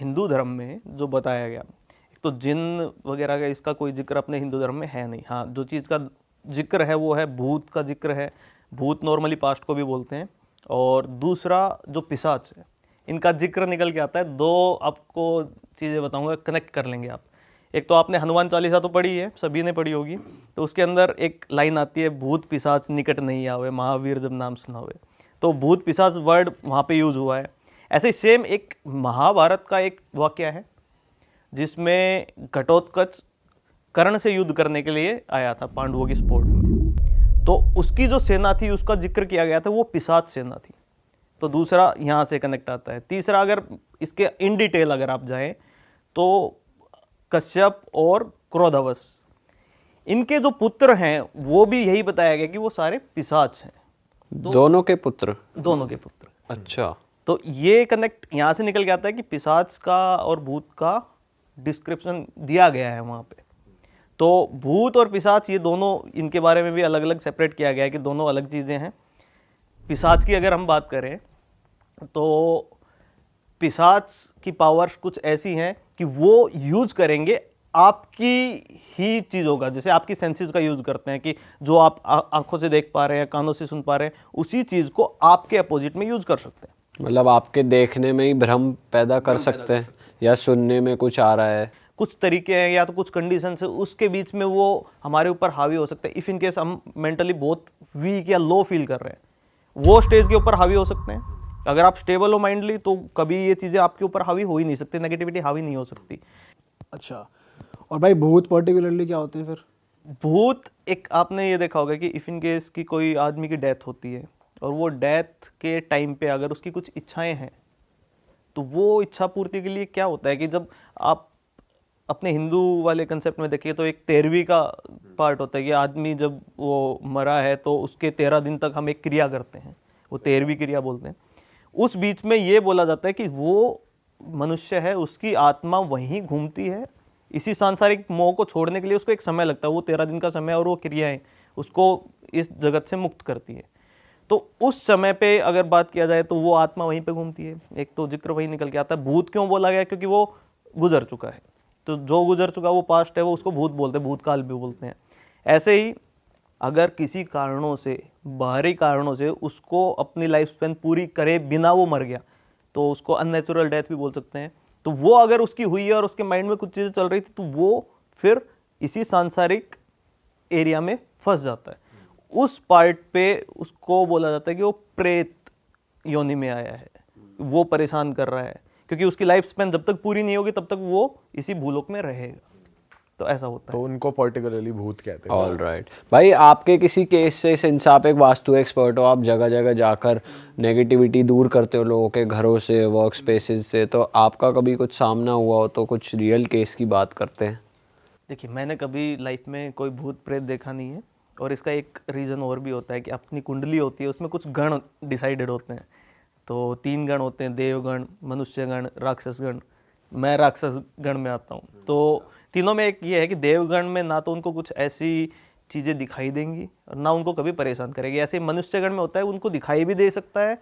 हिंदू धर्म में जो बताया गया, तो जिन वगैरह का इसका कोई जिक्र अपने हिंदू धर्म में है नहीं। हाँ, जो चीज़ का जिक्र है वो है भूत का जिक्र है। भूत नॉर्मली पास्ट को भी बोलते हैं। और दूसरा जो पिशाच है, इनका जिक्र निकल के आता है। दो आपको चीज़ें बताऊंगा, कनेक्ट कर लेंगे आप। एक तो आपने हनुमान चालीसा तो पढ़ी है, सभी ने पढ़ी होगी। तो उसके अंदर एक लाइन आती है, भूत पिशाच निकट नहीं आवे, महावीर जब नाम सुनावे। तो भूत पिशाच वर्ड वहाँ पे यूज हुआ है। ऐसे ही सेम एक महाभारत का एक वाक्य है जिसमें घटोत्कच कर्ण से युद्ध करने के लिए आया था पांडवों की सपोर्ट में। तो उसकी जो सेना थी उसका जिक्र किया गया था, वो पिशाच सेना थी। तो दूसरा यहाँ से कनेक्ट आता है। तीसरा, अगर इसके इन डिटेल अगर आप जाएं तो कश्यप और क्रोधवश, इनके जो पुत्र हैं वो भी यही बताया गया कि वो सारे पिशाच हैं। दोनों के पुत्र? दोनों के पुत्र। अच्छा। तो ये कनेक्ट यहाँ से निकल के आता है कि पिशाच का और भूत का डिस्क्रिप्शन दिया गया है वहाँ पे। तो भूत और पिशाच ये दोनों, इनके बारे में भी अलग अलग सेपरेट किया गया है कि दोनों अलग चीज़ें हैं। पिशाच की अगर हम बात करें तो पिशाच की पावर्स कुछ ऐसी हैं कि वो यूज करेंगे आपकी ही चीज़ों का, जैसे आपकी सेंसेस का यूज करते हैं कि जो आप आंखों से देख पा रहे हैं, कानों से सुन पा रहे हैं, उसी चीज़ को आपके अपोजिट में यूज कर सकते हैं। मतलब आपके देखने में ही भ्रम पैदा कर सकते हैं, या सुनने में कुछ आ रहा है, कुछ तरीके हैं या तो कुछ कंडीशन है, उसके बीच में वो हमारे ऊपर हावी हो सकते हैं। इफ़ इन केस हम मेंटली बहुत वीक या लो फील कर रहे हैं, वो स्टेज के ऊपर हावी हो सकते हैं। अगर आप स्टेबल हो माइंडली तो कभी ये चीज़ें आपके ऊपर हावी हो ही नहीं सकती, नेगेटिविटी हावी नहीं हो सकती। अच्छा, और भाई भूत पर्टिकुलरली क्या होते हैं फिर? भूत एक, आपने ये देखा होगा कि इफ़ इन केस की कोई आदमी की डेथ होती है और वो डेथ के टाइम पे अगर उसकी कुछ इच्छाएं हैं तो वो इच्छा पूर्ति के लिए क्या होता है कि जब आप अपने हिंदू वाले कंसेप्ट में देखिए तो एक 13वीं का पार्ट होता है कि आदमी जब वो मरा है तो उसके 13 दिन तक हम एक क्रिया करते हैं, वो 13वीं क्रिया बोलते हैं। उस बीच में ये बोला जाता है कि वो मनुष्य है, उसकी आत्मा वहीं घूमती है, इसी सांसारिक मोह को छोड़ने के लिए उसको एक समय लगता है, वो 13 दिन का समय, और वो क्रियाएं उसको इस जगत से मुक्त करती है। तो उस समय पे अगर बात किया जाए तो वो आत्मा वहीं पे घूमती है। एक तो जिक्र वहीं निकल के आता है। भूत क्यों बोला गया? क्योंकि वो गुजर चुका है, तो जो गुजर चुका वो पास्ट है, वो उसको भूत बोलते हैं, भूतकाल भी बोलते हैं। ऐसे ही अगर किसी कारणों से, बाहरी कारणों से उसको अपनी लाइफ स्पैन पूरी करे बिना वो मर गया तो उसको अननेचुरल डेथ भी बोल सकते हैं। तो वो अगर उसकी हुई है और उसके माइंड में कुछ चीज़ें चल रही थी तो वो फिर इसी सांसारिक एरिया में फंस जाता है। उस पार्ट पे उसको बोला जाता है कि वो प्रेत योनि में आया है, वो परेशान कर रहा है, क्योंकि उसकी लाइफ स्पैन जब तक पूरी नहीं होगी तब तक वो इसी भूलोक में रहेगा। तो ऐसा होता है, तो उनको पर्टिकुलरली भूत कहते हैं। ऑल राइट भाई, आपके किसी केस से, सिंस आप एक वास्तु एक्सपर्ट हो, आप जगह जगह जाकर नेगेटिविटी दूर करते हो लोगों के घरों से, वर्क स्पेसेस से, तो आपका कभी कुछ सामना हुआ हो तो कुछ रियल केस की बात करते हैं। देखिए मैंने कभी लाइफ में कोई भूत प्रेत देखा नहीं है, और इसका एक रीज़न और भी होता है कि अपनी कुंडली होती है, उसमें कुछ गण डिसाइडेड होते हैं। तो 3 गण होते हैं, देवगण, मनुष्यगण, राक्षसगण। मैं राक्षस गण में आता हूँ। तो तीनों में एक ये है कि देवगण में ना तो उनको कुछ ऐसी चीज़ें दिखाई देंगी और ना उनको कभी परेशान करेगी। ऐसे मनुष्यगण में होता है, उनको दिखाई भी दे सकता है,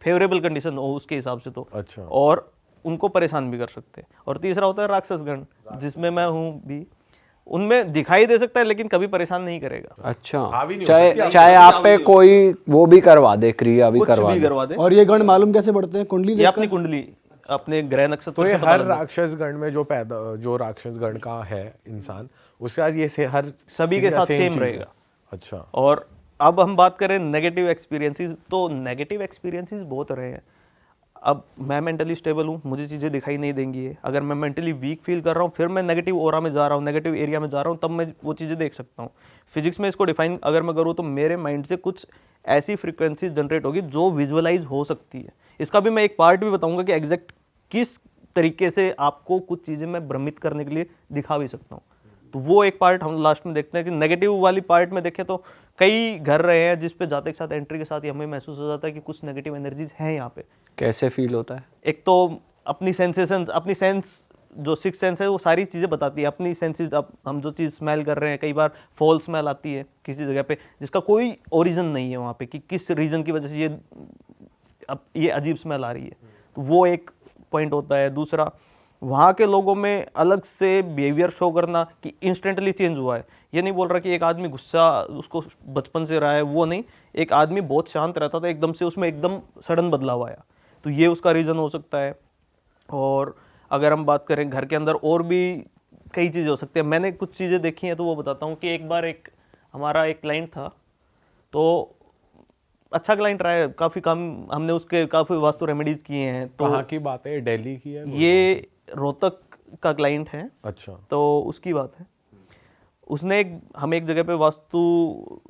फेवरेबल कंडीशन हो उसके हिसाब से तो, अच्छा। और उनको परेशान भी कर सकते हैं। और तीसरा होता है राक्षसगण, जिसमें मैं हूँ भी, उनमें दिखाई दे सकता है लेकिन कभी परेशान नहीं करेगा। अच्छा, चाहे आप पे कोई वो भी करवा दे, क्रिया भी करवा दे। और ये गण मालूम कैसे पड़ते हैं? कुंडली ये अपनी कुंडली, अपने ग्रह नक्षत्र। तो ये हर राक्षस गण में जो राक्षस गण का है इंसान, उसके साथ ये हर सभी के साथ सेम रहेगा। अच्छा। और अब हम बात करें नेगेटिव एक्सपीरियंसेस, तो नेगेटिव एक्सपीरियंसेस बहुत रहे हैं। अब मैं मेंटली स्टेबल हूँ, मुझे चीज़ें दिखाई नहीं देंगी है। अगर मैं मेंटली वीक फील कर रहा हूँ, फिर मैं नेगेटिव ओरा में जा रहा हूँ, नेगेटिव एरिया में जा रहा हूँ, तब मैं वो चीज़ें देख सकता हूँ। फिजिक्स में इसको डिफाइन अगर मैं करूँ तो मेरे माइंड से कुछ ऐसी फ्रीक्वेंसीज जनरेट होगी जो विजुअलाइज हो सकती है। इसका भी मैं एक पार्ट भी बताऊँगा कि एग्जैक्ट किस तरीके से आपको कुछ चीज़ें मैं भ्रमित करने के लिए दिखा भी सकता हूँ। तो वो एक पार्ट हम लास्ट में देखते हैं कि नेगेटिव वाली पार्ट में देखें तो कई घर रहे हैं जिस पे जाते के साथ, एंट्री के साथ ही हमें महसूस हो जाता है कि कुछ नेगेटिव एनर्जीज हैं यहाँ पे। कैसे फील होता है? एक तो अपनी सेंसेशन, अपनी सेंस, जो 6 सेंस है वो सारी चीज़ें बताती है। अपनी सेंसेस, अब हम जो चीज़ स्मेल कर रहे हैं, कई बार फॉल स्मेल आती है किसी जगह पे जिसका कोई ओरिजिन नहीं है वहाँ पे, कि किस रीज़न की वजह से ये अजीब स्मेल आ रही है। तो वो एक पॉइंट होता है। दूसरा, वहाँ के लोगों में अलग से बिहेवियर शो करना कि इंस्टेंटली चेंज हुआ है। ये नहीं बोल रहा कि एक आदमी गुस्सा उसको बचपन से रहा है, वो नहीं, एक आदमी बहुत शांत रहता था, एकदम से उसमें एकदम सडन बदलाव आया, तो ये उसका रीज़न हो सकता है। और अगर हम बात करें घर के अंदर, और भी कई चीज़ें हो सकती हैं। मैंने कुछ चीज़ें देखी हैं तो वो बताता हूँ कि एक बार हमारा एक क्लाइंट था, तो अच्छा क्लाइंट रहा है, काफ़ी काम हमने उसके काफ़ी वास्तु रेमेडीज़ किए हैं। तो कहाँ की बात है, दिल्ली की है? ये रोहतक का क्लाइंट है। अच्छा। तो उसकी बात है, उसने हम एक जगह पे वास्तु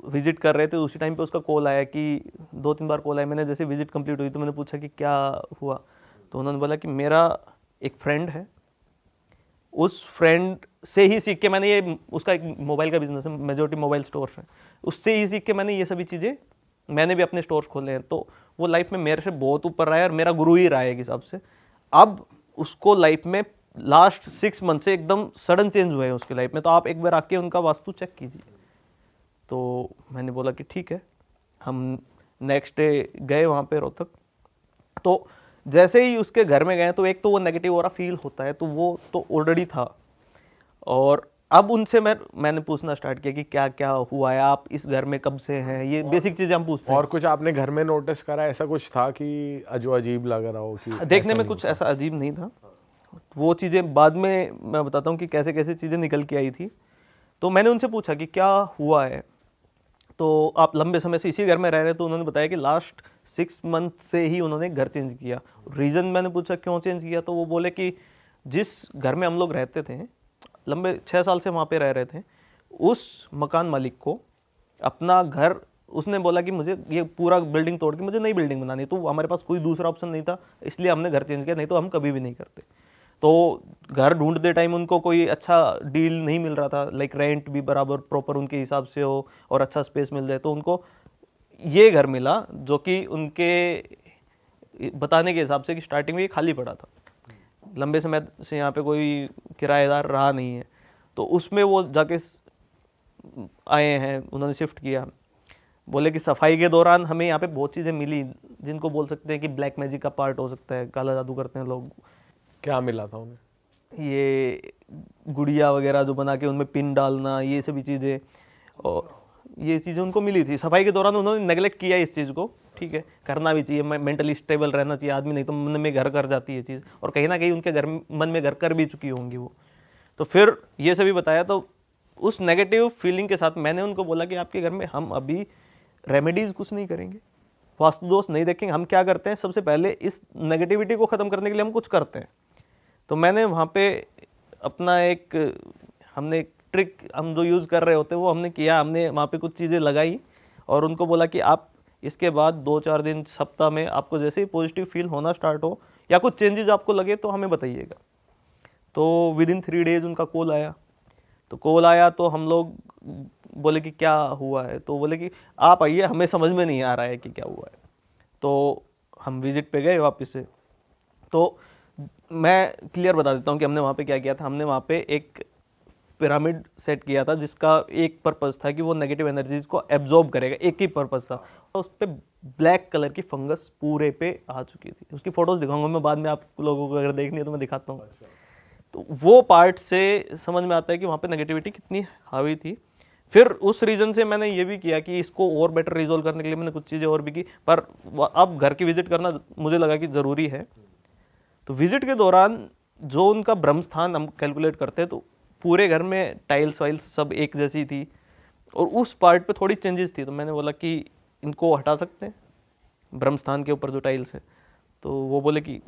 विजिट कर रहे थे, उसी टाइम पे उसका कॉल आया कि 2-3 बार कॉल आया। मैंने जैसे विजिट कंप्लीट हुई तो मैंने पूछा कि क्या हुआ, तो उन्होंने बोला कि मेरा एक फ्रेंड है, उस फ्रेंड से ही सीख के मैंने ये, उसका एक मोबाइल का बिजनेस है, मेजॉरिटी मोबाइल स्टोर्स हैं, उससे ही सीख के मैंने ये सभी चीज़ें, मैंने भी अपने स्टोर्स खोले हैं। तो वो लाइफ में मेरे से बहुत ऊपर रहा है और मेरा गुरु ही रहा है एक हिसाब से। अब उसको लाइफ में लास्ट 6 मंथ से एकदम सडन चेंज हुए हैं उसकी लाइफ में, तो आप एक बार आके उनका वास्तु चेक कीजिए। तो मैंने बोला कि ठीक है। हम नेक्स्ट डे गए वहाँ पे रोहतक। तो जैसे ही उसके घर में गए तो एक तो वो नेगेटिव ऑरा फील होता है, तो वो तो ऑलरेडी था। और अब उनसे मैंने पूछना स्टार्ट किया कि क्या क्या हुआ है, आप इस घर में कब से हैं, ये बेसिक चीज़ें हम पूछते हैं। और कुछ आपने घर में नोटिस करा, ऐसा कुछ था कि जो अजीब लग रहा हो? कि देखने में कुछ ऐसा अजीब नहीं था, वो चीज़ें बाद में मैं बताता हूँ कि कैसे कैसे चीज़ें निकल के आई थी। तो मैंने उनसे पूछा कि क्या हुआ है, तो आप लंबे समय से इसी घर में रह रहे, तो उन्होंने बताया कि लास्ट 6 मंथ से ही उन्होंने घर चेंज किया। रीज़न मैंने पूछा क्यों चेंज किया, तो वो बोले कि जिस घर में हम लोग रहते थे, लंबे 6 साल से वहाँ पे रह रहे थे, उस मकान मालिक को अपना घर, उसने बोला कि मुझे ये पूरा बिल्डिंग तोड़ के मुझे नई बिल्डिंग बनानी है, तो हमारे पास कोई दूसरा ऑप्शन नहीं था, इसलिए हमने घर चेंज किया, नहीं तो हम कभी भी नहीं करते। तो घर ढूंढते टाइम उनको कोई अच्छा डील नहीं मिल रहा था, लाइक रेंट भी बराबर प्रॉपर उनके हिसाब से हो और अच्छा स्पेस मिल जाए, तो उनको ये घर मिला जो कि उनके बताने के हिसाब से कि स्टार्टिंग में ये खाली पड़ा था, लंबे समय से यहाँ पे कोई किराएदार रहा नहीं है। तो उसमें वो जाके आए हैं, उन्होंने शिफ्ट किया। बोले कि सफाई के दौरान हमें यहाँ पे बहुत चीज़ें मिली जिनको बोल सकते हैं कि ब्लैक मैजिक का पार्ट हो सकता है, काला जादू करते हैं लोग। क्या मिला था उन्हें? ये गुड़िया वगैरह जो बना के उनमें पिन डालना, ये सभी चीज़ें, और ये चीज़ें उनको मिली थी सफाई के दौरान। उन्होंने नेगलेक्ट किया इस चीज़ को, ठीक है, करना भी चाहिए, मेंटली स्टेबल रहना चाहिए आदमी, नहीं तो मन में घर कर जाती है चीज़, और कहीं ना कहीं उनके घर मन में घर कर भी चुकी होंगी वो। तो फिर ये सभी बताया, तो उस नेगेटिव फीलिंग के साथ मैंने उनको बोला कि आपके घर में हम अभी रेमेडीज़ कुछ नहीं करेंगे, वास्तु दोष नहीं देखेंगे, हम क्या करते हैं, सबसे पहले इस नेगेटिविटी को ख़त्म करने के लिए हम कुछ करते हैं। तो मैंने वहाँ पे अपना हमने एक ट्रिक हम जो यूज़ कर रहे होते हैं वो हमने किया, हमने वहाँ पे कुछ चीज़ें लगाई और उनको बोला कि आप इसके बाद 2-4 दिन, सप्ताह में आपको जैसे ही पॉजिटिव फील होना स्टार्ट हो या कुछ चेंजेस आपको लगे तो हमें बताइएगा। तो विदिन 3 डेज़ उनका कॉल आया। तो कॉल आया तो हम लोग बोले कि क्या हुआ है, तो बोले कि आप आइए, हमें समझ में नहीं आ रहा है कि क्या हुआ है। तो हम विजिट पे गए वापस से। तो मैं क्लियर बता देता हूँ कि हमने वहाँ पे क्या किया था। हमने वहाँ पे एक पिरामिड सेट किया था जिसका एक पर्पज़ था कि वो नेगेटिव एनर्जीज को एब्जॉर्ब करेगा, एक ही पर्पज़ था। तो उस पर ब्लैक कलर की फंगस पूरे पे आ चुकी थी। उसकी फ़ोटोज़ दिखाऊंगा मैं बाद में, आप लोगों को अगर देखनी है तो मैं दिखाता हूँ। तो वो पार्ट से समझ में आता है कि वहाँ पे नेगेटिविटी कितनी हावी थी। फिर उस रीज़न से मैंने ये भी किया कि इसको और बेटर रिजोल्व करने के लिए मैंने कुछ चीज़ें और भी की, पर अब घर की विजिट करना मुझे लगा कि ज़रूरी है। तो विजिट के दौरान जो उनका ब्रह्म स्थान हम कैलकुलेट करते हैं, तो पूरे घर में टाइल्स वाइल्स सब एक जैसी थी और उस पार्ट पे थोड़ी चेंजेस थी। तो मैंने बोला कि इनको हटा सकते हैं ब्रह्म स्थान के ऊपर जो टाइल्स है। तो वो बोले कि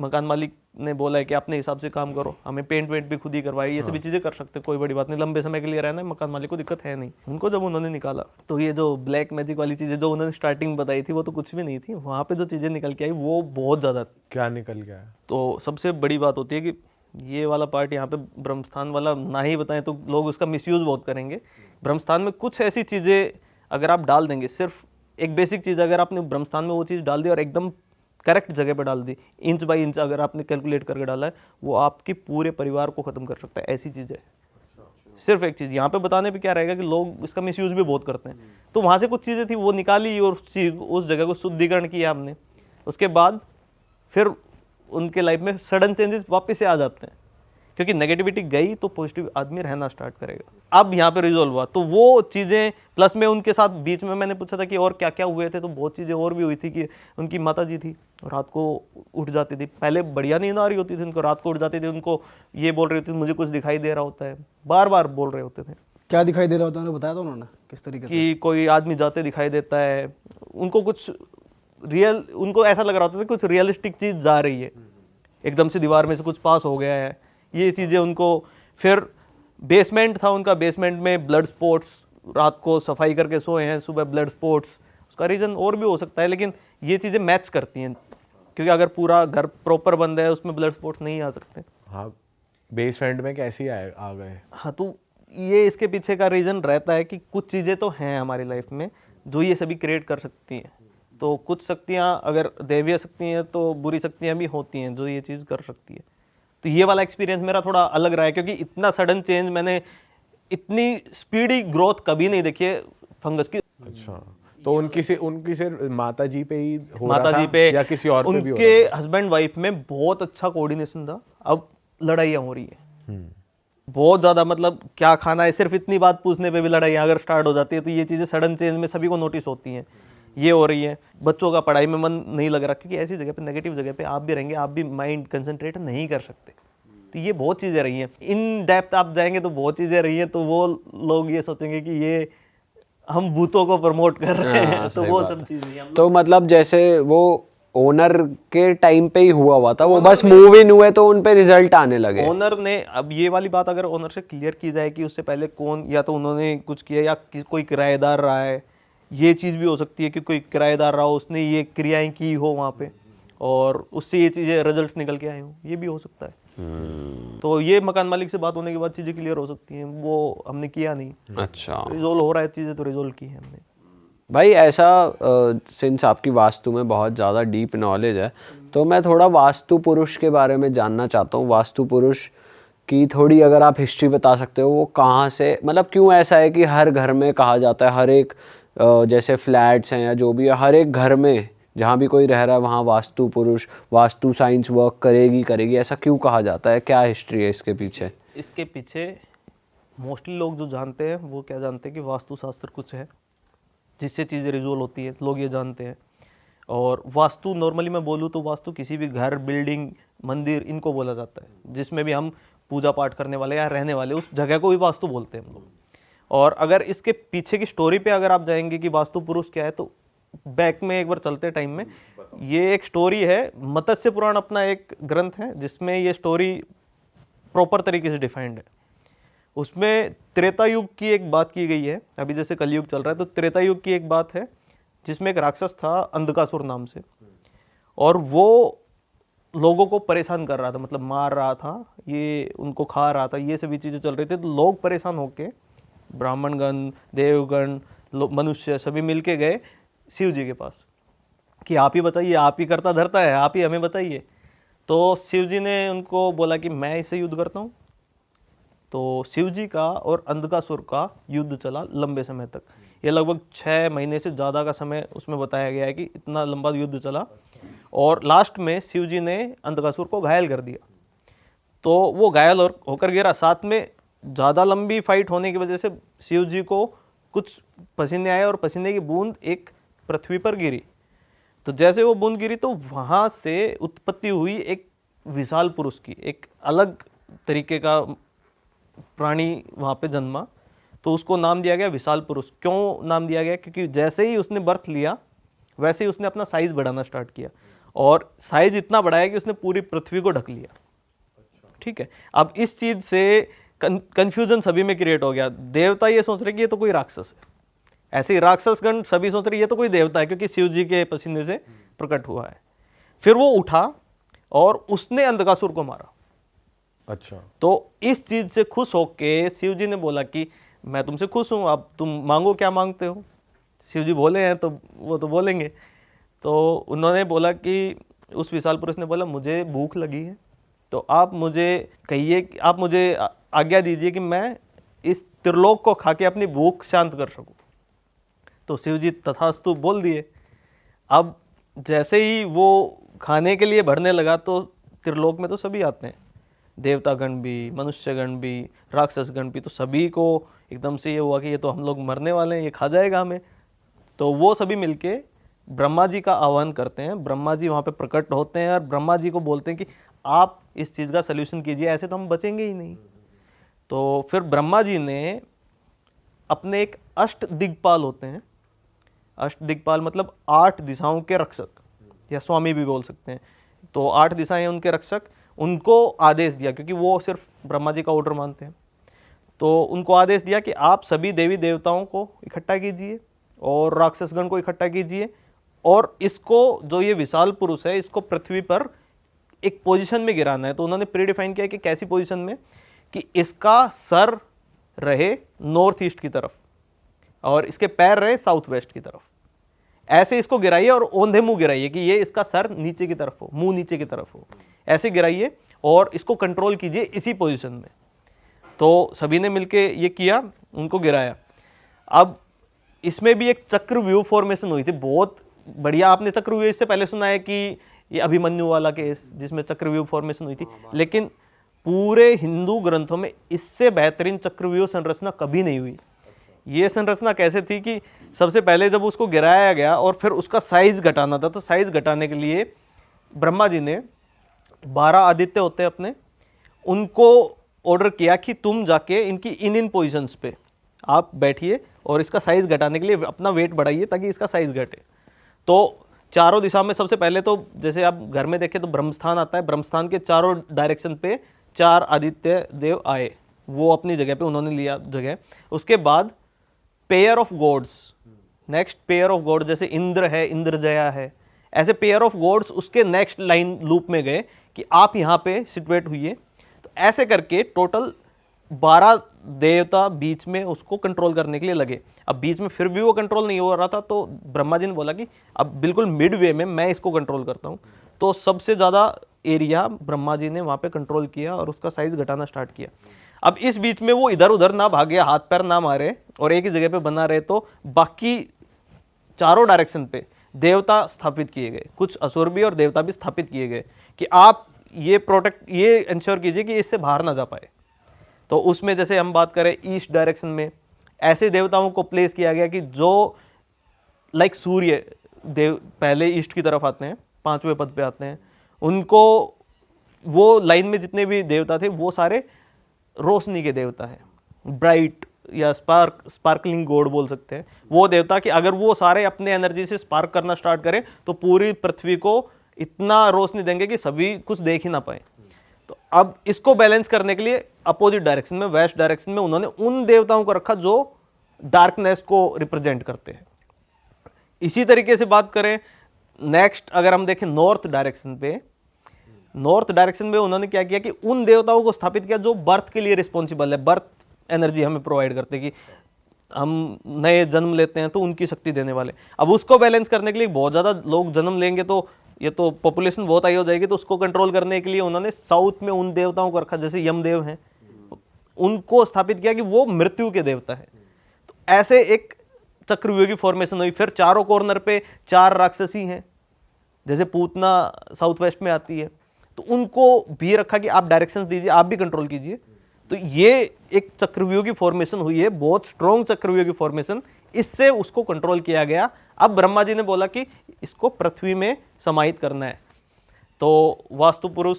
मकान मालिक ने बोला है कि अपने हिसाब से काम करो, हमें पेंट वेंट भी खुद ही करवाई, ये सभी चीज़ें कर सकते हैं, कोई बड़ी बात नहीं, लंबे समय के लिए रहना है, मकान मालिक को दिक्कत है नहीं। उनको जब उन्होंने निकाला तो ये जो ब्लैक मैजिक वाली चीज़ें जो उन्होंने स्टार्टिंग बताई थी वो तो कुछ भी नहीं थी, वहाँ पे जो चीज़ें निकल के आई वो बहुत ज़्यादा थी। क्या निकल गया? तो सबसे बड़ी बात होती है कि ये वाला पार्ट यहाँ पे ब्रह्मस्थान वाला ना ही बताएं तो लोग उसका मिसयूज़ बहुत करेंगे। ब्रह्मस्थान में कुछ ऐसी चीज़ें अगर आप डाल देंगे, सिर्फ एक बेसिक चीज़ अगर आपने ब्रह्मस्थान में वो चीज़ डाल दी और एकदम करेक्ट जगह पे डाल दी, इंच बाय इंच अगर आपने कैलकुलेट करके डाला है, वो आपके पूरे परिवार को ख़त्म कर सकता है। ऐसी चीज़ है। सिर्फ एक चीज़ यहाँ पे बताने पे क्या रहेगा कि लोग इसका मिसयूज़ भी बहुत करते हैं। तो वहाँ से कुछ चीज़ें थी वो निकाली और उस जगह को शुद्धिकरण किया हमने। उसके बाद फिर उनके लाइफ में सडन चेंजेस वापस से आ जाते हैं, क्योंकि नेगेटिविटी गई तो पॉजिटिव आदमी रहना स्टार्ट करेगा। अब यहाँ पे रिजोल्व हुआ तो वो चीज़ें, प्लस में उनके साथ बीच में मैंने पूछा था कि और क्या क्या हुए थे, तो बहुत चीज़ें और भी हुई थी कि उनकी माता जी थी, रात को उठ जाती थी, पहले बढ़िया नींद आ रही होती थी उनको, रात को उठ जाती थी, उनको ये बोल रही थी मुझे कुछ दिखाई दे रहा होता है, बार बार बोल रहे होते थे क्या दिखाई दे रहा होता है, उन्होंने बताया था उन्होंने किस तरीके से? कि कोई आदमी जाते दिखाई देता है, उनको कुछ रियल, उनको ऐसा लग रहा होता था कुछ रियलिस्टिक चीज़ जा रही है, एकदम से दीवार में से कुछ पास हो गया है, ये चीज़ें उनको। फिर बेसमेंट था उनका, बेसमेंट में ब्लड स्पॉट्स, रात को सफाई करके सोए हैं, सुबह ब्लड स्पॉट्स, उसका रीज़न और भी हो सकता है, लेकिन ये चीज़ें मैच करती हैं, क्योंकि अगर पूरा घर प्रॉपर बंद है उसमें ब्लड स्पॉट्स नहीं आ सकते। हाँ, बेसमेंट में कैसे आ गए? हाँ, तो ये इसके पीछे का रीज़न रहता है कि कुछ चीज़ें तो हैं हमारी लाइफ में जो ये सभी क्रिएट कर सकती हैं, तो कुछ शक्तियाँ, अगर दैवीय शक्ति हैं तो बुरी शक्तियाँ भी होती हैं जो ये चीज़ कर सकती है। तो ये वाला एक्सपीरियंस मेरा थोड़ा अलग रहा है, क्योंकि इतना सडन चेंज मैंने, इतनी स्पीडी ग्रोथ कभी नहीं देखी है फंगस की। अच्छा, तो उनकी सिर्फ माता जी पे ही हो माता रहा जी था पे या किसी और पे भी हो उनके रहा हस्बैंड वाइफ में बहुत अच्छा कोऑर्डिनेशन था, अब लड़ाइयाँ हो रही है था? बहुत ज़्यादा, मतलब क्या खाना है, सिर्फ इतनी बात पूछने पे भी लड़ाइयाँ अगर स्टार्ट हो जाती है, तो ये चीज़ें सडन चेंज में सभी को नोटिस होती हैं, ये हो रही है। बच्चों का पढ़ाई में मन नहीं लग रहा, क्योंकि ऐसी जगह पे, नेगेटिव जगह पे आप भी रहेंगे, आप भी माइंड कंसंट्रेट नहीं कर सकते। तो ये बहुत चीज़ें रही हैं, इन डेप्थ आप जाएंगे तो बहुत चीज़ें रही हैं, तो वो लोग ये सोचेंगे कि ये हम भूतों को प्रमोट कर रहे हैं, तो वो सब चीज़ नहीं है। तो मतलब जैसे वो ओनर के टाइम पे ही हुआ था, वो बस मूव इन हुए तो उन पे रिजल्ट आने लगे। ओनर ने, अब ये वाली बात अगर ओनर से क्लियर की जाए कि उससे पहले कौन, या तो उन्होंने कुछ किया या कोई किराएदार रहा है, ये चीज़ भी हो सकती है कि कोई किराएदार रहा हो, उसने ये क्रियाएं की हो वहाँ पे और उससे ये चीज़ें रिजल्ट्स निकल के आए हो, ये भी हो सकता है। तो ये मकान मालिक से बात होने के बाद चीज़ें क्लियर हो सकती हैं, वो हमने किया नहीं। अच्छा, रिजोल्व हो रहा है चीज़ें, तो रिजोल्व की है हमने। भाई ऐसा सिंस आपकी वास्तु में बहुत ज़्यादा डीप नॉलेज है, तो मैं थोड़ा वास्तु पुरुष के बारे में जानना चाहता हूँ। वास्तु पुरुष की थोड़ी अगर आप हिस्ट्री बता सकते हो, वो कहाँ से, मतलब क्यों ऐसा है कि हर घर में कहा जाता है, हर एक जैसे फ्लैट्स हैं या जो भी है, हर एक घर में जहाँ भी कोई रह रहा है वहाँ वास्तु पुरुष, वास्तु साइंस वर्क करेगी, ऐसा क्यों कहा जाता है? क्या हिस्ट्री है इसके पीछे? इसके पीछे मोस्टली लोग जो जानते हैं वो क्या जानते हैं कि वास्तुशास्त्र कुछ है जिससे चीज़ें रिजोल्व होती है, लोग ये जानते हैं। और वास्तु नॉर्मली मैं बोलूँ तो वास्तु किसी भी घर, बिल्डिंग, मंदिर, इनको बोला जाता है, जिसमें भी हम पूजा पाठ करने वाले या रहने वाले उस जगह को भी वास्तु बोलते हैं हम लोग। और अगर इसके पीछे की स्टोरी पे अगर आप जाएंगे कि वास्तु पुरुष क्या है, तो बैक में एक बार चलते टाइम में, ये एक स्टोरी है, मत्स्य पुराण अपना एक ग्रंथ है जिसमें ये स्टोरी प्रॉपर तरीके से डिफाइंड है। उसमें त्रेता युग की एक बात की गई है, अभी जैसे कलयुग चल रहा है तो त्रेता युग की एक बात है जिसमें एक राक्षस था अंधकासुर नाम से, और वो लोगों को परेशान कर रहा था, मतलब मार रहा था, ये उनको खा रहा था, ये सभी चीज़ें चल रही थी। तो लोग परेशान होके, ब्राह्मणगण, देवगण, मनुष्य सभी मिलके गए शिव जी के पास कि आप ही बचाइए, आप ही करता धरता है, आप ही हमें बचाइए। तो शिव जी ने उनको बोला कि मैं इससे युद्ध करता हूँ। तो शिव जी का और अंधकासुर का युद्ध चला लंबे समय तक, ये लगभग 6 महीने से ज़्यादा का समय उसमें बताया गया है कि इतना लंबा युद्ध चला। और लास्ट में शिव जी ने अंधकासुर को घायल कर दिया, तो वो घायल और होकर गिरा। साथ में ज़्यादा लंबी फाइट होने की वजह से शिव जी को कुछ पसीने आए और पसीने की बूंद एक पृथ्वी पर गिरी। तो जैसे वो बूंद गिरी तो वहाँ से उत्पत्ति हुई एक विशाल पुरुष की, एक अलग तरीके का प्राणी वहाँ पे जन्मा। तो उसको नाम दिया गया विशाल पुरुष। क्यों नाम दिया गया? क्योंकि जैसे ही उसने बर्थ लिया वैसे ही उसने अपना साइज बढ़ाना स्टार्ट किया, और साइज इतना बढ़ाया कि उसने पूरी पृथ्वी को ढक लिया। ठीक है, अब इस चीज़ से कंफ्यूजन सभी में क्रिएट हो गया। देवता ये सोच रहे कि ये तो कोई राक्षस है, ऐसे ही राक्षसगण सभी सोच रहे ये तो कोई देवता है क्योंकि शिव जी के पसीने से प्रकट हुआ है। फिर वो उठा और उसने अंधकासुर को मारा। अच्छा, तो इस चीज़ से खुश होके शिव जी ने बोला कि मैं तुमसे खुश हूँ, अब तुम मांगो क्या मांगते हो। शिव जी बोले हैं तो वो तो बोलेंगे। तो उन्होंने बोला कि उस विशाल पुरुष ने बोला मुझे भूख लगी है, तो आप मुझे कहिए, आप मुझे आज्ञा दीजिए कि मैं इस त्रिलोक को खा के अपनी भूख शांत कर सकूं। तो शिव जी तथास्तु बोल दिए। अब जैसे ही वो खाने के लिए बढ़ने लगा तो त्रिलोक में तो सभी आते हैं, देवतागण भी, मनुष्यगण भी, राक्षसगण भी, तो सभी को एकदम से ये हुआ कि ये तो हम लोग मरने वाले हैं, ये खा जाएगा हमें। तो वो सभी मिलके ब्रह्मा जी का आह्वान करते हैं, ब्रह्मा जी वहाँ पे प्रकट होते हैं और ब्रह्मा जी को बोलते हैं कि आप इस चीज़ का सल्यूशन कीजिए, ऐसे तो हम बचेंगे ही नहीं। तो फिर ब्रह्मा जी ने अपने एक अष्ट दिग्पाल होते हैं, अष्ट दिग्पाल मतलब 8 दिशाओं के रक्षक या स्वामी भी बोल सकते हैं, तो 8 दिशाएं उनके रक्षक, उनको आदेश दिया, क्योंकि वो सिर्फ ब्रह्मा जी का ऑर्डर मानते हैं, तो उनको आदेश दिया कि आप सभी देवी देवताओं को इकट्ठा कीजिए और राक्षसगण को इकट्ठा कीजिए, और इसको, जो ये विशाल पुरुष है, इसको पृथ्वी पर एक पोजीशन में गिराना है। तो उन्होंने प्रीडिफाइन किया कि कैसी पोजीशन में, कि इसका सर रहे नॉर्थ ईस्ट की तरफ और इसके पैर रहे साउथ वेस्ट की तरफ, ऐसे इसको गिराइए और औंधे मुंह गिराइए कि ये इसका सर नीचे की तरफ हो, मुंह नीचे की तरफ हो, ऐसे गिराइए और इसको कंट्रोल कीजिए इसी पोजीशन में। तो सभी ने मिलके ये किया, उनको गिराया। अब इसमें भी एक चक्रव्यूह फॉर्मेशन हुई थी, बहुत बढ़िया। आपने चक्रव्यूह इससे पहले सुना है कि ये अभिमन्यु वाला केस जिसमें चक्रव्यूह फॉर्मेशन हुई थी, लेकिन पूरे हिंदू ग्रंथों में इससे बेहतरीन चक्रव्यूह संरचना कभी नहीं हुई। ये संरचना कैसे थी कि सबसे पहले जब उसको गिराया गया और फिर उसका साइज घटाना था, तो साइज घटाने के लिए ब्रह्मा जी ने 12 आदित्य होते हैं अपने, उनको ऑर्डर किया कि तुम जाके इनकी इन पोजिशंस पे आप बैठिए और इसका साइज घटाने के लिए अपना वेट बढ़ाइए ताकि इसका साइज घटे। तो चारों दिशा में सबसे पहले तो जैसे आप घर में देखें तो ब्रह्मस्थान आता है, ब्रह्मस्थान के चारों डायरेक्शन पे 4 आदित्य देव आए, वो अपनी जगह पे उन्होंने लिया जगह। उसके बाद pair of gods, next pair of gods, जैसे इंद्र है, इंद्रजया है, ऐसे पेयर ऑफ गॉड्स उसके नेक्स्ट लाइन लूप में गए कि आप यहाँ पे सिचुएट हुइए। तो ऐसे करके टोटल 12 देवता बीच में उसको कंट्रोल करने के लिए लगे। अब बीच में फिर भी वो कंट्रोल नहीं हो रहा था, तो ब्रह्मा जी ने बोला कि अब बिल्कुल मिड वे में मैं इसको कंट्रोल करता हूँ। तो सबसे ज़्यादा एरिया ब्रह्मा जी ने वहाँ पे कंट्रोल किया और उसका साइज घटाना स्टार्ट किया। अब इस बीच में वो इधर उधर ना भागे, हाथ पैर ना मारे और एक ही जगह पे बना रहे, तो बाकी चारों डायरेक्शन पे देवता स्थापित किए गए, कुछ असुर भी और देवता भी स्थापित किए गए कि आप ये प्रोटेक्ट, ये इंश्योर कीजिए कि इससे बाहर ना जा पाए। तो उसमें जैसे हम बात करें ईस्ट डायरेक्शन में ऐसे देवताओं को प्लेस किया गया कि जो लाइक सूर्य देव पहले ईस्ट की तरफ आते हैं, 5वें पद पे आते हैं, उनको वो लाइन में जितने भी देवता थे वो सारे रोशनी के देवता हैं, ब्राइट या स्पार्कलिंग गॉड बोल सकते हैं वो देवता, कि अगर वो सारे अपने एनर्जी से स्पार्क करना स्टार्ट करें तो पूरी पृथ्वी को इतना रोशनी देंगे कि सभी कुछ देख ही ना पाए। तो अब इसको बैलेंस करने के लिए अपोजिट डायरेक्शन में, वेस्ट डायरेक्शन में, उन्होंने उन देवताओं को रखा जो डार्कनेस को रिप्रेजेंट करते हैं। इसी तरीके से बात करें नेक्स्ट, अगर हम देखें नॉर्थ डायरेक्शन पे, नॉर्थ डायरेक्शन में उन्होंने क्या किया कि उन देवताओं को स्थापित किया जो बर्थ के लिए रिस्पॉन्सिबल है, बर्थ एनर्जी हमें प्रोवाइड करते हैं कि हम नए जन्म लेते हैं तो उनकी शक्ति देने वाले। अब उसको बैलेंस करने के लिए बहुत ज़्यादा लोग जन्म लेंगे तो ये तो पॉपुलेशन बहुत हाई हो जाएगी, तो उसको कंट्रोल करने के लिए उन्होंने साउथ में उन देवताओं को रखा, जैसे यमदेव हैं, उनको स्थापित किया कि वो मृत्यु के देवता है। तो ऐसे एक चक्रव्यूह की फॉर्मेशन हुई। फिर चारों कॉर्नर पे 4 राक्षसी हैं, जैसे पूतना साउथ वेस्ट में आती है, तो उनको भी रखा कि आप डायरेक्शंस दीजिए, आप भी कंट्रोल कीजिए। तो ये एक चक्रव्यूह की फॉर्मेशन हुई है, बहुत स्ट्रॉन्ग चक्रव्यूह की फॉर्मेशन, इससे उसको कंट्रोल किया गया। अब ब्रह्मा जी ने बोला कि इसको पृथ्वी में समाहित करना है, तो वास्तु पुरुष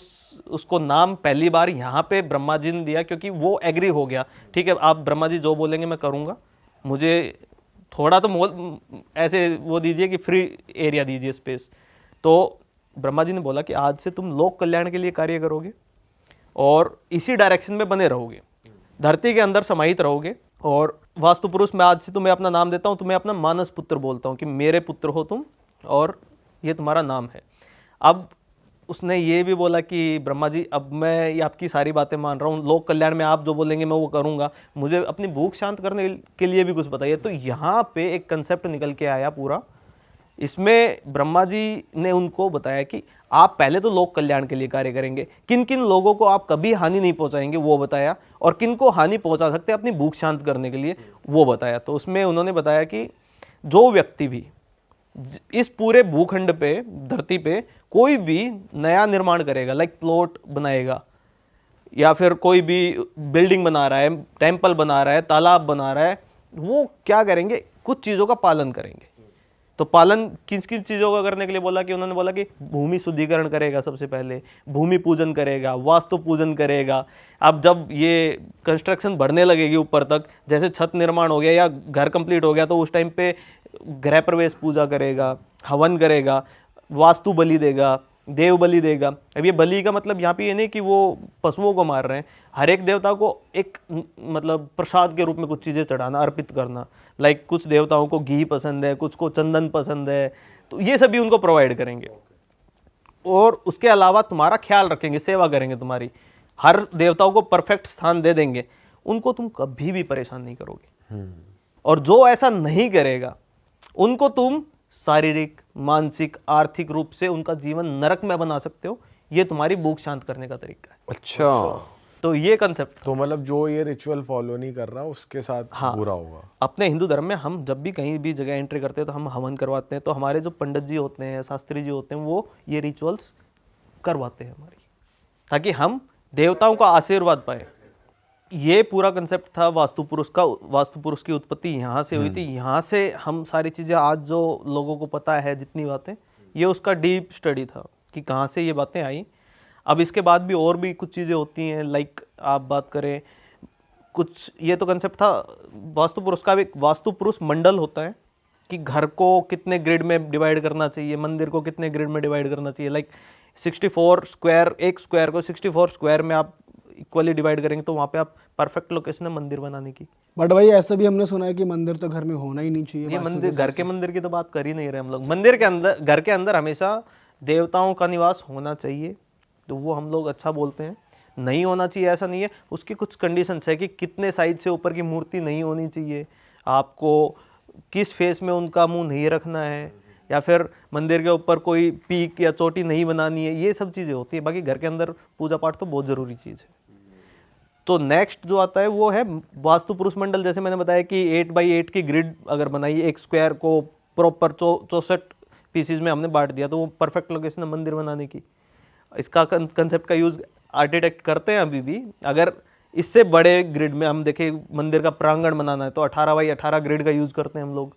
उसको नाम पहली बार यहाँ पे ब्रह्मा जी ने दिया, क्योंकि वो एग्री हो गया, ठीक है आप ब्रह्मा जी जो बोलेंगे मैं करूँगा, मुझे थोड़ा तो ऐसे वो दीजिए कि फ्री एरिया दीजिए, स्पेस। तो ब्रह्मा जी ने बोला कि आज से तुम लोक कल्याण के लिए कार्य करोगे और इसी डायरेक्शन में बने रहोगे, धरती के अंदर समाहित रहोगे। और वास्तु पुरुष मैं आज से तुम्हें अपना नाम देता हूँ, तुम्हें अपना मानस पुत्र बोलता हूँ कि मेरे पुत्र हो तुम और ये तुम्हारा नाम है। अब उसने ये भी बोला कि ब्रह्मा जी अब मैं ये आपकी सारी बातें मान रहा हूँ, लोक कल्याण में आप जो बोलेंगे मैं वो करूँगा, मुझे अपनी भूख शांत करने के लिए भी कुछ बताइए। तो यहाँ पे एक कंसेप्ट निकल के आया पूरा। इसमें ब्रह्मा जी ने उनको बताया कि आप पहले तो लोक कल्याण के लिए कार्य करेंगे, किन किन लोगों को आप कभी हानि नहीं पहुंचाएंगे वो बताया, और किन को हानि पहुंचा सकते हैं अपनी भूख शांत करने के लिए वो बताया। तो उसमें उन्होंने बताया कि जो व्यक्ति भी इस पूरे भूखंड पे, धरती पे कोई भी नया निर्माण करेगा, लाइक प्लॉट बनाएगा या फिर कोई भी बिल्डिंग बना रहा है, टेम्पल बना रहा है, तालाब बना रहा है, वो क्या करेंगे, कुछ चीज़ों का पालन करेंगे। तो पालन किन किन चीज़ों का करने के लिए बोला कि उन्होंने बोला कि भूमि शुद्धिकरण करेगा, सबसे पहले भूमि पूजन करेगा, वास्तु पूजन करेगा। अब जब ये कंस्ट्रक्शन बढ़ने लगेगी ऊपर तक, जैसे छत निर्माण हो गया या घर कंप्लीट हो गया, तो उस टाइम पे गृह प्रवेश पूजा करेगा, हवन करेगा, वास्तु बलि देगा, देव बलि देगा। अब ये बलि का मतलब यहाँ पे ये नहीं कि वो पशुओं को मार रहे हैं, हर एक देवता को एक मतलब प्रसाद के रूप में कुछ चीज़ें चढ़ाना, अर्पित करना। लाइक कुछ देवताओं को घी पसंद है, कुछ को चंदन पसंद है, तो ये सभी उनको प्रोवाइड करेंगे। और उसके अलावा तुम्हारा ख्याल रखेंगे, सेवा करेंगे तुम्हारी, हर देवताओं को परफेक्ट स्थान दे देंगे, उनको तुम कभी भी परेशान नहीं करोगे। और जो ऐसा नहीं करेगा उनको तुम शारीरिक, मानसिक, आर्थिक रूप से उनका जीवन नरक में बना सकते हो। ये तुम्हारी भूख शांत करने का तरीका है। अच्छा, तो ये कंसेप्ट, तो मतलब जो ये रिचुअल फॉलो नहीं कर रहा उसके साथ बुरा होगा। अपने हिंदू धर्म में हम जब भी कहीं भी जगह एंट्री करते हैं तो हम हवन करवाते हैं। तो हमारे जो पंडित जी होते हैं, शास्त्री जी होते हैं, वो ये रिचुअल्स करवाते हैं हमारी, ताकि हम देवताओं का आशीर्वाद पाए। ये पूरा कंसेप्ट था वास्तु पुरुष का। वास्तु पुरुष की उत्पत्ति यहाँ से हुई थी। यहाँ से हम सारी चीज़ें आज जो लोगों को पता है, जितनी बातें, ये उसका डीप स्टडी था कि कहाँ से ये बातें आई। अब इसके बाद भी और भी कुछ चीज़ें होती हैं, लाइक आप बात करें कुछ, ये तो कंसेप्ट था वास्तु पुरुष का। एक वास्तु पुरुष मंडल होता है कि घर को कितने ग्रिड में डिवाइड करना चाहिए, मंदिर को कितने ग्रिड में डिवाइड करना चाहिए। लाइक 64 स्क्वायर, एक स्क्वायर को 64 स्क्वायर में आप इक्वली डिवाइड करेंगे तो वहाँ पे आप परफेक्ट लोकेशन है मंदिर बनाने की। बट भाई ऐसा भी हमने सुना है कि मंदिर तो घर में होना ही नहीं चाहिए। ये मंदिर, घर के मंदिर की तो बात कर ही नहीं रहे हम लोग। मंदिर के अंदर, घर के अंदर हमेशा देवताओं का निवास होना चाहिए, तो वो हम लोग अच्छा बोलते हैं। नहीं होना चाहिए ऐसा नहीं है, उसकी कुछ कंडीशंस है कि कितने साइज से ऊपर की मूर्ति नहीं होनी चाहिए, आपको किस फेस में उनका मुंह नहीं रखना है, या फिर मंदिर के ऊपर कोई पीक या चोटी नहीं बनानी है। ये सब चीज़ें होती है। बाकी घर के अंदर पूजा पाठ तो बहुत ज़रूरी चीज़ है। तो नेक्स्ट जो आता है वो है वास्तु पुरुष मंडल। जैसे मैंने बताया कि 8x8 की ग्रिड अगर बनाई, एक स्क्वायर को प्रॉपर 64 पीसीज में हमने बांट दिया, तो वो परफेक्ट लोकेशन है मंदिर बनाने की। इसका कंसेप्ट का यूज़ आर्किटेक्ट करते हैं अभी भी। अगर इससे बड़े ग्रिड में हम देखें, मंदिर का प्रांगण बनाना है, तो 18x18 ग्रिड का यूज़ करते हैं हम लोग।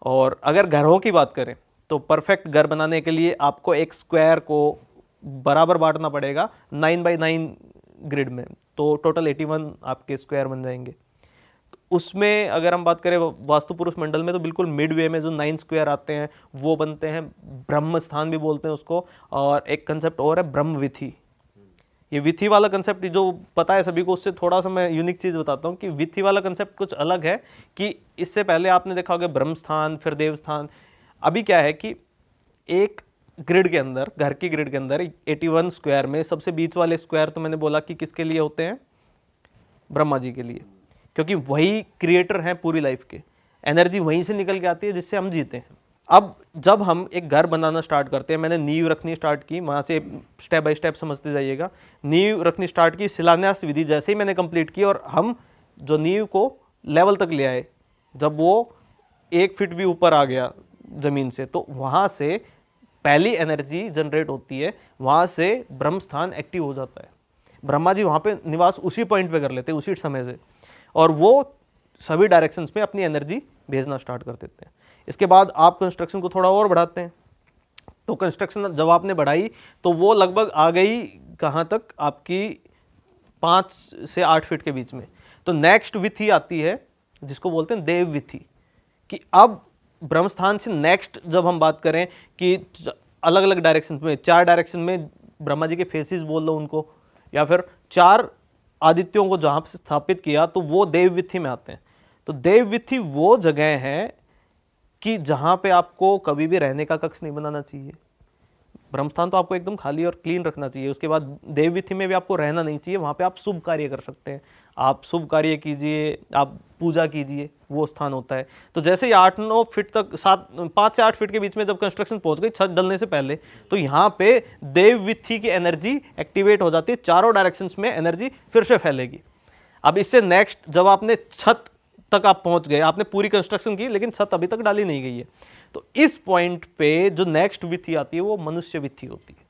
और अगर घरों की बात करें तो परफेक्ट घर बनाने के लिए आपको एक स्क्वायर को बराबर बांटना पड़ेगा 9x9 ग्रिड में, तो टोटल 81 आपके स्क्वायर बन जाएंगे। उसमें अगर हम बात करें वास्तु पुरुष मंडल में, तो बिल्कुल मिड वे में जो 9 स्क्वायर आते हैं वो बनते हैं ब्रह्म स्थान भी बोलते हैं उसको। और एक कंसेप्ट और है ब्रह्म विथि। ये विथि वाला कंसेप्ट जो पता है सभी को, उससे थोड़ा सा मैं यूनिक चीज़ बताता हूँ कि विथि वाला कंसेप्ट कुछ अलग है। कि इससे पहले आपने देखा होगा ब्रह्म स्थान, फिर देव स्थान। अभी क्या है कि एक ग्रिड के अंदर, घर की ग्रिड के अंदर 81 स्क्वायर में सबसे बीच वाले स्क्वायर, तो मैंने बोला कि किसके लिए होते हैं, ब्रह्मा जी के लिए, क्योंकि वही क्रिएटर हैं पूरी लाइफ के। एनर्जी वहीं से निकल के आती है जिससे हम जीते हैं। अब जब हम एक घर बनाना स्टार्ट करते हैं, मैंने नींव रखनी स्टार्ट की, वहाँ से स्टेप बाय स्टेप समझते जाइएगा। नींव रखनी स्टार्ट की, शिलान्यास विधि जैसे ही मैंने कंप्लीट की और हम जो नींव को लेवल तक ले आए, जब वो 1 फीट भी ऊपर आ गया ज़मीन से, तो वहाँ से पहली एनर्जी जनरेट होती है, वहाँ से ब्रह्म स्थान एक्टिव हो जाता है। ब्रह्मा जी वहाँ पे निवास उसी पॉइंट पे कर लेते हैं, उसी समय से, और वो सभी डायरेक्शंस में अपनी एनर्जी भेजना स्टार्ट कर देते हैं। इसके बाद आप कंस्ट्रक्शन को थोड़ा और बढ़ाते हैं। तो कंस्ट्रक्शन जब आपने बढ़ाई तो वो लगभग आ गई कहाँ तक, आपकी 5 से 8 फीट के बीच में। तो नेक्स्ट विथि आती है जिसको बोलते हैं देव विथि, कि अब ब्रह्मस्थान से नेक्स्ट जब हम बात करें कि अलग अलग डायरेक्शन में, 4 डायरेक्शन में ब्रह्मा जी के फेसेस बोल लो उनको, या फिर 4 आदित्यों को जहाँ पे स्थापित किया, तो वो देव विथि में आते हैं। तो देव विथि वो जगह है कि जहाँ पे आपको कभी भी रहने का कक्ष नहीं बनाना चाहिए। ब्रह्मस्थान तो आपको एकदम खाली और क्लीन रखना चाहिए। उसके बाद देव विथि में भी आपको रहना नहीं चाहिए। वहाँ पे आप शुभ कार्य कर सकते हैं, आप शुभ कार्य कीजिए, आप पूजा कीजिए, वो स्थान होता है। तो जैसे ही 8-9 फीट तक, 5 से 8 फीट के बीच में जब कंस्ट्रक्शन पहुँच गई छत डलने से पहले, तो यहाँ पे देव विथि की एनर्जी एक्टिवेट हो जाती है। चारों डायरेक्शंस में एनर्जी फिर से फैलेगी। अब इससे नेक्स्ट जब आपने छत तक आप पहुँच गए, आपने पूरी कंस्ट्रक्शन की लेकिन छत अभी तक डाली नहीं गई है, तो इस पॉइंट पे जो नेक्स्ट विथि आती है वो मनुष्य विथि होती है,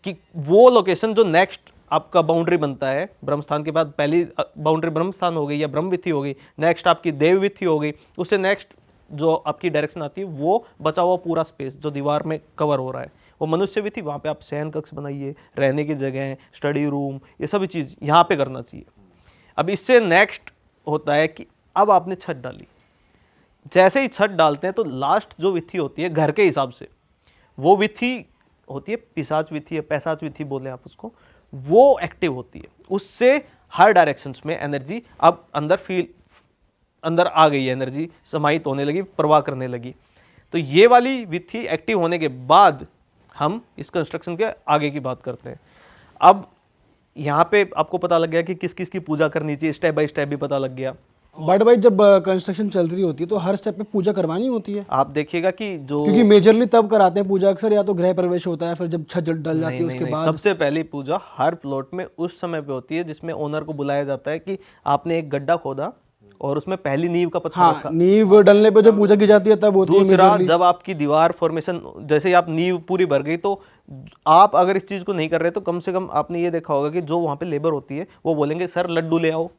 कि वो लोकेशन जो नेक्स्ट आपका बाउंड्री बनता है, ब्रह्मस्थान के बाद पहली बाउंड्री ब्रह्मस्थान हो गई या ब्रह्म विथि हो गई, नेक्स्ट आपकी देव विथि हो गई, उससे नेक्स्ट जो आपकी डायरेक्शन आती है वो बचा हुआ पूरा स्पेस जो दीवार में कवर हो रहा है वो मनुष्य विथि। वहाँ पे आप शयन कक्ष बनाइए, रहने की जगह, स्टडी रूम, ये सभी चीज़ यहाँ पे करना चाहिए। अब इससे नेक्स्ट होता है कि अब आपने छत डाली, जैसे ही छत डालते हैं तो लास्ट जो विथि होती है घर के हिसाब से, वो विथि होती है पिशाच विथि, पैशाच विथि बोले आप उसको, वो एक्टिव होती है। उससे हर डायरेक्शंस में एनर्जी अब अंदर आ गई है, एनर्जी समाहित होने लगी, प्रवाह करने लगी। तो ये वाली विथि एक्टिव होने के बाद हम इस कंस्ट्रक्शन के आगे की बात करते हैं। अब यहाँ पे आपको पता लग गया कि किस किस की पूजा करनी चाहिए, स्टेप बाय स्टेप भी पता लग गया। बट भाई जब कंस्ट्रक्शन चल रही होती है तो हर स्टेप पे पूजा करवानी होती है, आप देखिएगा कि जो क्योंकि मेजरली तब कराते हैं पूजा अक्सर, या तो गृह प्रवेश होता है फिर जब छत डल जाती है उसके नहीं, बाद। सबसे पहली पूजा हर प्लॉट में उस समय पे होती है जिसमें ओनर को बुलाया जाता है कि आपने एक गड्ढा खोदा और उसमें पहली नींव का पत्थर रखा। हाँ, नींव डलने पे जो पूजा की जाती है तब होती है दूसरा, मेजरली। जब आपकी दीवार फॉर्मेशन, जैसे ही आप नींव पूरी भर गई, तो आप अगर इस चीज को नहीं कर रहे तो कम से कम आपने ये देखा होगा कि जो वहां पे लेबर होती है वो बोलेंगे सर लड्डू ले आओ,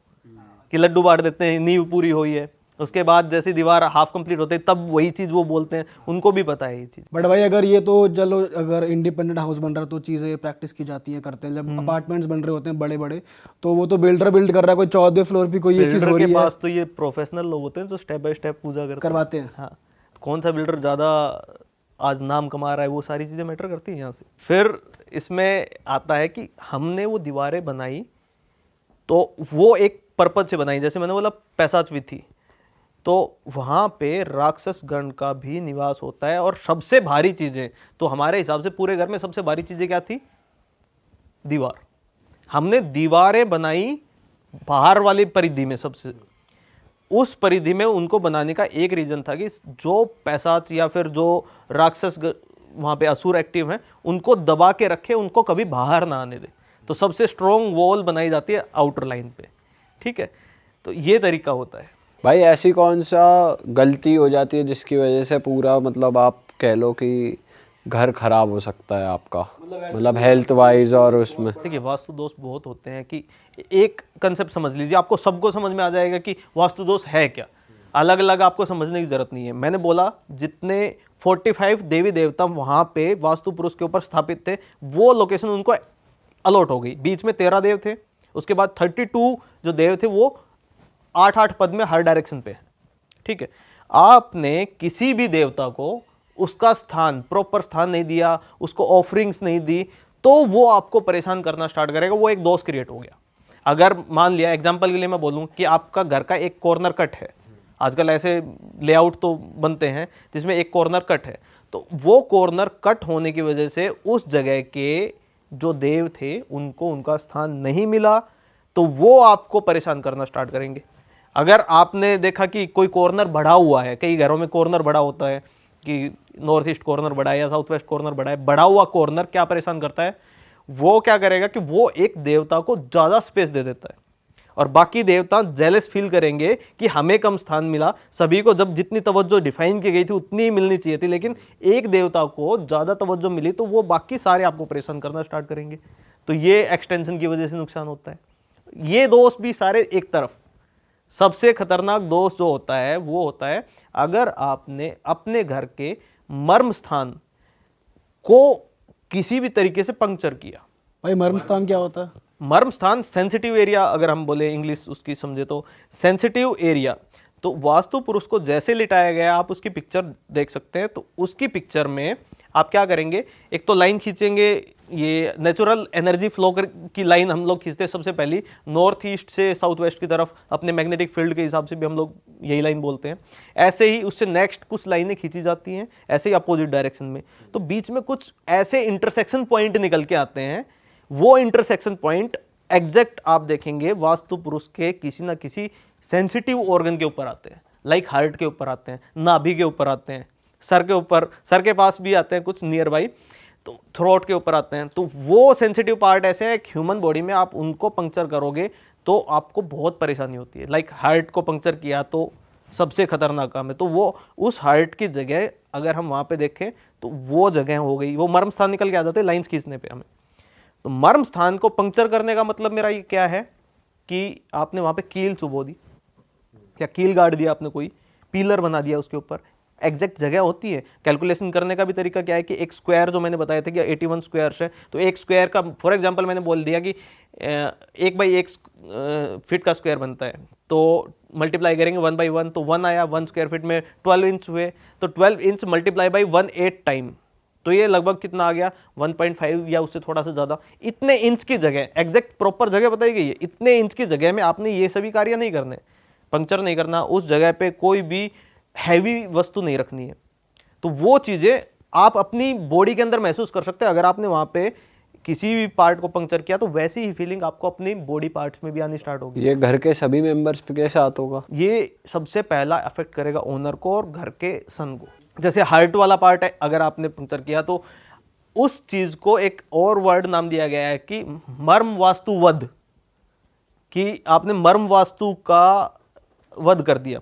कि लड्डू बांट देते हैं, नींव पूरी हुई है। उसके बाद जैसे दीवार हाफ कंप्लीट होते है तब वही चीज वो बोलते हैं, उनको भी पता है ये चीज। बट भाई अगर ये तो चलो, अगर इंडिपेंडेंट हाउस बन रहा है तो चीज़ें प्रैक्टिस की जाती है, करते हैं। जब अपार्टमेंट्स बन रहे होते हैं बड़े बड़े, तो वो तो बिल्डर बिल्ड कर रहा है, कोई 14वें फ्लोर पे कोई ये चीज़ बिल्डर हो के रही है, पास तो ये प्रोफेशनल लोग होते हैं जो स्टेप बाय स्टेप पूजा करवाते हैं। हाँ, कौन सा बिल्डर ज़्यादा आज नाम कमा रहा है, वो सारी चीज़ें मैटर करती हैं यहाँ से। फिर इसमें आता है कि हमने वो दीवारें बनाई तो वो एक पर्पज से बनाई, जैसे मैंने बोला पैशाच विथि, तो वहाँ पे राक्षस गण का भी निवास होता है। और सबसे भारी चीज़ें तो हमारे हिसाब से पूरे घर में सबसे भारी चीज़ें क्या थी? दीवार। हमने दीवारें बनाई बाहर वाली परिधि में, सबसे उस परिधि में उनको बनाने का एक रीजन था कि जो पैशाच या फिर जो राक्षस वहाँ पे असुर एक्टिव हैं उनको दबा के रखे, उनको कभी बाहर ना आने दे। तो सबसे स्ट्रॉन्ग वॉल बनाई जाती है आउटर लाइन पे, ठीक है। तो ये तरीका होता है। भाई ऐसी कौन सा गलती हो जाती है जिसकी वजह से पूरा मतलब आप कह लो कि घर खराब हो सकता है आपका, मतलब हेल्थ वाइज और उसमें? देखिए वास्तु दोष बहुत होते हैं कि एक कंसेप्ट समझ लीजिए, आपको सबको समझ में आ जाएगा कि वास्तु दोष है क्या। अलग अलग आपको समझने की जरूरत नहीं है। मैंने बोला जितने 45 देवी देवता वहाँ पे वास्तु पुरुष के ऊपर स्थापित थे, वो लोकेशन उनको अलॉट हो गई। बीच में 13 देव थे, उसके बाद 32 जो देव थे वो 8-8 पद में हर डायरेक्शन पे, ठीक है। आपने किसी भी देवता को उसका स्थान, प्रॉपर स्थान नहीं दिया, उसको ऑफरिंग्स नहीं दी, तो वो आपको परेशान करना स्टार्ट करेगा, वो एक दोष क्रिएट हो गया। अगर मान लिया एग्जांपल के लिए मैं बोलूं कि आपका घर का एक कॉर्नर कट है, आजकल ऐसे लेआउट तो बनते हैं जिसमें एक कॉर्नर कट है, तो वो कॉर्नर कट होने की वजह से उस जगह के जो देव थे उनको उनका स्थान नहीं मिला, तो वो आपको परेशान करना स्टार्ट करेंगे। अगर आपने देखा कि कोई कॉर्नर बढ़ा हुआ है, कई घरों में कॉर्नर बढ़ा होता है कि नॉर्थ ईस्ट कॉर्नर बढ़ा है या साउथ वेस्ट कॉर्नर बढ़ा है, बढ़ा हुआ कॉर्नर क्या परेशान करता है, वो क्या करेगा कि वो एक देवता को ज़्यादा स्पेस दे देता है और बाकी देवता जेलस फील करेंगे कि हमें कम स्थान मिला। सभी को जब जितनी तवज्जो डिफाइन की गई थी उतनी ही मिलनी चाहिए थी, लेकिन एक देवता को ज़्यादा तवज्जो मिली तो वो बाकी सारे आपको परेशान करना स्टार्ट करेंगे। तो ये एक्सटेंशन की वजह से नुकसान होता है। ये दोष भी सारे एक तरफ। सबसे खतरनाक दोष जो होता है वो होता है अगर आपने अपने घर के मर्म स्थान को किसी भी तरीके से पंक्चर किया। भाई मर्म स्थान क्या होता है? मर्म स्थान सेंसिटिव एरिया, अगर हम बोले इंग्लिश उसकी समझे तो सेंसिटिव एरिया। तो वास्तु पुरुष को जैसे लिटाया गया, आप उसकी पिक्चर देख सकते हैं। तो उसकी पिक्चर में आप क्या करेंगे, एक तो लाइन खींचेंगे, ये नेचुरल एनर्जी फ्लो की लाइन हम लोग खींचते हैं सबसे पहली, नॉर्थ ईस्ट से साउथ वेस्ट की तरफ, अपने मैग्नेटिक फील्ड के हिसाब से भी हम लोग यही लाइन बोलते हैं। ऐसे ही उससे नेक्स्ट कुछ लाइनें खींची जाती हैं, ऐसे ही अपोजिट डायरेक्शन में। तो बीच में कुछ ऐसे इंटरसेक्शन पॉइंट निकल के आते हैं। वो इंटरसेक्शन पॉइंट एग्जैक्ट आप देखेंगे वास्तु पुरुष के किसी ना किसी सेंसिटिव ऑर्गन के ऊपर आते हैं, लाइक हार्ट के ऊपर आते हैं, नाभि के ऊपर आते हैं, सर के ऊपर, सर के पास भी आते हैं कुछ नियर बाई, तो थ्रोट के ऊपर आते हैं। तो वो सेंसिटिव पार्ट ऐसे हैं ह्यूमन बॉडी में, आप उनको पंक्चर करोगे तो आपको बहुत परेशानी होती है। लाइक हार्ट को पंक्चर किया तो सबसे खतरनाक काम है। तो वो उस हार्ट की जगह अगर हम वहाँ पे देखें तो वो जगह हो गई, वो मर्म स्थान निकल के आ जाते हैं लाइंस खींचने पे हमें। तो मर्म स्थान को पंक्चर करने का मतलब मेरा ये क्या है कि आपने वहाँ पे कील चुबो दी या कील गाड़ दिया, आपने कोई पिलर बना दिया उसके ऊपर। एग्जैक्ट जगह होती है। कैलकुलेशन करने का भी तरीका क्या है कि एक स्क्वायर जो मैंने बताया था कि 81 स्क्वायर्स है, तो एक स्क्वायर का फॉर एग्जांपल मैंने बोल दिया कि 1/1 फीट का स्क्वायर बनता है, तो मल्टीप्लाई करेंगे 1/1, तो 1 आया, 1 स्क्वायर फीट में 12 इंच हुए, तो 12 इंच मल्टीप्लाई बाई 1/8 टाइम, तो ये लगभग कितना आ गया 1.5 या उससे थोड़ा सा ज़्यादा। इतने इंच की जगह, एग्जैक्ट प्रॉपर जगह बताई गई है, इतने इंच की जगह में आपने ये सभी कार्य नहीं करने, पंक्चर नहीं करना, उस जगह पे कोई भी हैवी वस्तु नहीं रखनी है। तो वो चीज़ें आप अपनी बॉडी के अंदर महसूस कर सकते हैं। अगर आपने वहाँ पे किसी भी पार्ट को पंक्चर किया तो वैसी ही फीलिंग आपको अपनी बॉडी पार्ट्स में भी आनी स्टार्ट होगी। ये घर के सभी मेंबर्स के साथ होगा? ये सबसे पहला अफेक्ट करेगा ओनर को और घर के सन को। जैसे हार्ट वाला पार्ट है, अगर आपने पंक्चर किया तो उस चीज़ को एक और वर्ड नाम दिया गया है कि मर्म वास्तु वध, कि आपने मर्म वास्तु का वध कर दिया।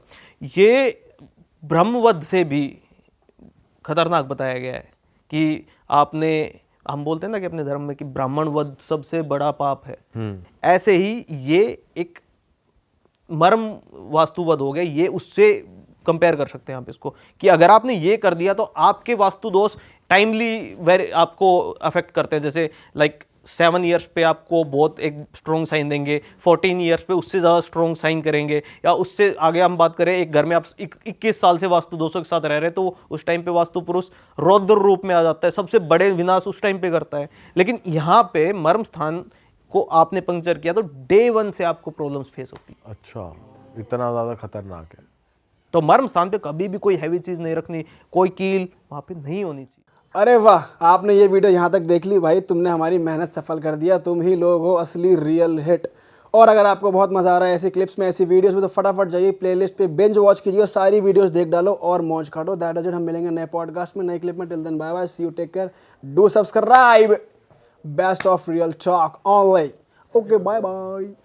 ये ब्रह्मवध से भी खतरनाक बताया गया है कि आपने, हम बोलते हैं ना कि अपने धर्म में कि ब्राह्मण वध सबसे बड़ा पाप है, ऐसे ही ये एक मर्म वास्तुवध हो गया। ये उससे कंपेयर कर सकते हैं आप इसको कि अगर आपने ये कर दिया तो आपके वास्तु दोष टाइमली आपको अफेक्ट करते हैं। जैसे लाइक 7 ईयर्स पे आपको बहुत एक स्ट्रॉन्ग साइन देंगे, 14 ईयर्स पे उससे ज़्यादा स्ट्रॉन्ग साइन करेंगे, या उससे आगे हम बात करें एक घर में आप 21 साल से वास्तु दोषों के साथ रह रहे, तो उस टाइम पे वास्तु पुरुष रौद्र रूप में आ जाता है, सबसे बड़े विनाश उस टाइम पे करता है। लेकिन यहाँ पे मर्म स्थान को आपने पंक्चर किया तो डे 1 से आपको प्रॉब्लम्स फेस होती है। अच्छा, इतना ज़्यादा खतरनाक है। तो मर्म स्थान पे कभी भी कोई हैवी चीज़ नहीं रखनी, कोई कील वहाँ पे नहीं होनी चाहिए। अरे वाह, आपने ये वीडियो यहाँ तक देख ली भाई, तुमने हमारी मेहनत सफल कर दिया। तुम ही लोग हो असली रियल हिट। और अगर आपको बहुत मज़ा आ रहा है ऐसी क्लिप्स में, ऐसी वीडियोस में, तो फटाफट जाइए प्लेलिस्ट पे बिंज वॉच कीजिए, सारी वीडियोस देख डालो और मौज काटो। That is it. हम मिलेंगे नए पॉडकास्ट में, नई क्लिप में। Till then bye bye, see you, take care, do subscribe. Best of real talk online. Okay, bye bye.